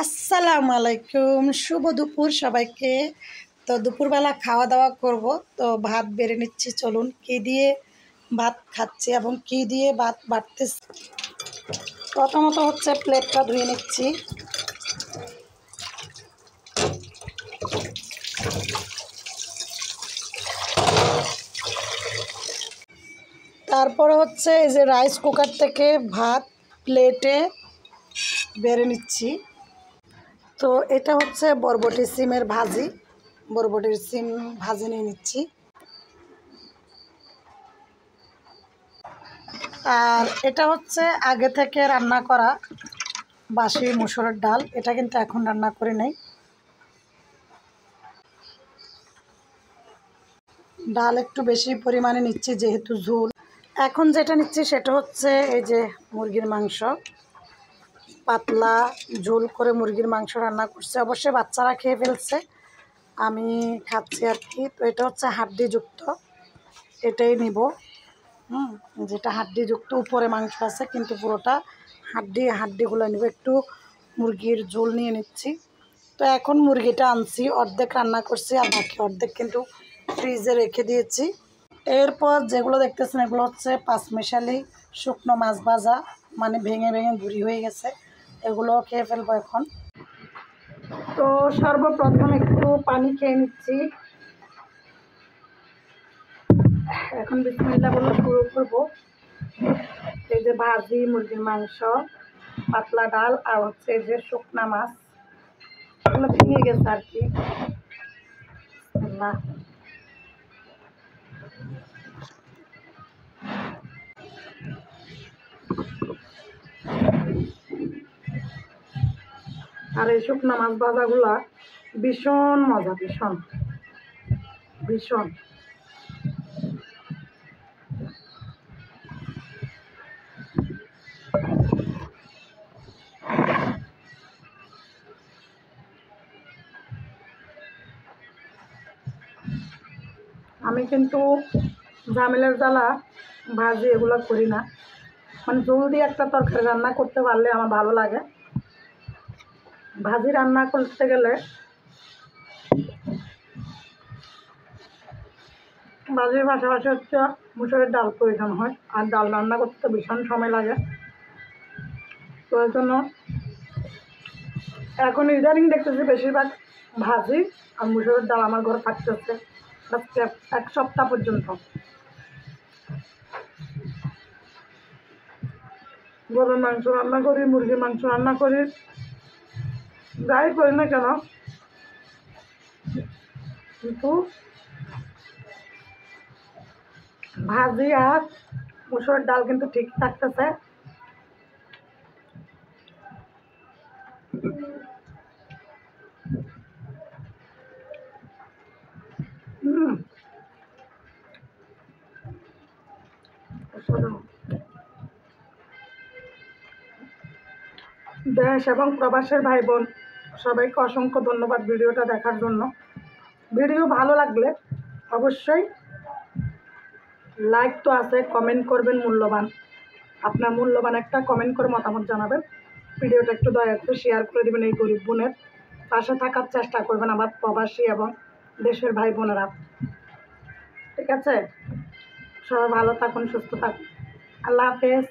আসসালামু আলাইকুম, শুভ দুপুর সবাইকে। তো দুপুরবেলা খাওয়া দাওয়া করব, তো ভাত বেড়ে নিচ্ছি। চলুন কি দিয়ে ভাত খাচ্ছি এবং কি দিয়ে ভাত বাড়তেছি। প্রথমত হচ্ছে প্লেটটা ধুয়ে নিচ্ছি। তারপরে হচ্ছে এই যে রাইস কুকার থেকে ভাত প্লেটে বেড়ে নিচ্ছি। তো এটা হচ্ছে বরবটি সিমের ভাজি, বরবটির সিম ভাজি নিয়ে নিচ্ছি। আর এটা হচ্ছে আগে থেকে রান্না করা বাসি মুসুরের ডাল, এটা কিন্তু এখন রান্না করে নেই। ডাল একটু বেশি পরিমাণে নিচ্ছি যেহেতু ঝোল। এখন যেটা নিচ্ছি সেটা হচ্ছে এই যে মুরগির মাংস, পাতলা ঝোল করে মুরগির মাংস রান্না করছে। অবশ্যই বাচ্চারা খেয়ে ফেলছে, আমি খাচ্ছি আর কি। তো এটা হচ্ছে হাড্ডিযুক্ত, এটাই নিব। যেটা হাড্ডিযুক্ত, উপরে মাংস আছে কিন্তু পুরোটা হাড্ডিগুলো নিব। একটু মুরগির ঝোল নিয়ে নিচ্ছি। তো এখন মুরগিটা আনছি, অর্ধেক রান্না করছি আর বাকি অর্ধেক কিন্তু ফ্রিজে রেখে দিয়েছি। এরপর যেগুলো দেখতেছেন এগুলো হচ্ছে পাঁচমিশালি শুকনো মাছ ভাজা, মানে ভেঙে ভেঙে গুঁড়ি হয়ে গেছে, এগুলো খেয়ে ফেলবো এখন। তো সর্বপ্রথম একটু পানি খেয়ে নিচ্ছি। এখন বিসমিল্লাহ বলে শুরু করবো। এই যে ভাজি মুরগির মাংস, পাতলা ডাল আর হচ্ছে এই যে শুকনা মাছ, এগুলো ভেঙে গেছে আর কি। আর এই শুকনা মাছ ভাজাগুলা ভীষণ মজা, ভীষণ ভীষণ। আমি কিন্তু ঝামেলার জ্বালা ভাজি এগুলো করি না, মানে জলদি একটা তরকারি রান্না করতে পারলে আমার ভালো লাগে। ভাজি রান্না করতে গেলে ভাজির পাশাপাশি হচ্ছে মুসুরের ডাল প্রয়োজন হয়, আর ডাল রান্না করতে তো ভীষণ সময় লাগে। তো এই জন্য এখন ইদানিং দেখতেছি বেশিরভাগ ভাজি আর মুসুরের ডাল আমার ঘরে থাকতেছে আজকে এক সপ্তাহ পর্যন্ত। গরুর মাংস রান্না করি, মুরগির মাংস রান্না করি, যাই করি না কেন, কিন্তু ভাজি আর মুসুরের ডাল কিন্তু ঠিক থাকতেছে। দেশ এবং প্রবাসের ভাই বোন সবাইকে অসংখ্য ধন্যবাদ ভিডিওটা দেখার জন্য। ভিডিও ভালো লাগলে অবশ্যই লাইক তো আছে, কমেন্ট করবেন মূল্যবান, আপনার মূল্যবান একটা কমেন্ট করে মতামত জানাবেন। ভিডিওটা একটু দয়া করে শেয়ার করে দেবেন, এই গরিব বোনের পাশে থাকার চেষ্টা করবেন আমার প্রবাসী এবং দেশের ভাই বোনেরা। ঠিক আছে, সবাই ভালো থাকুন, সুস্থ থাকুন, আল্লাহ হাফেজ।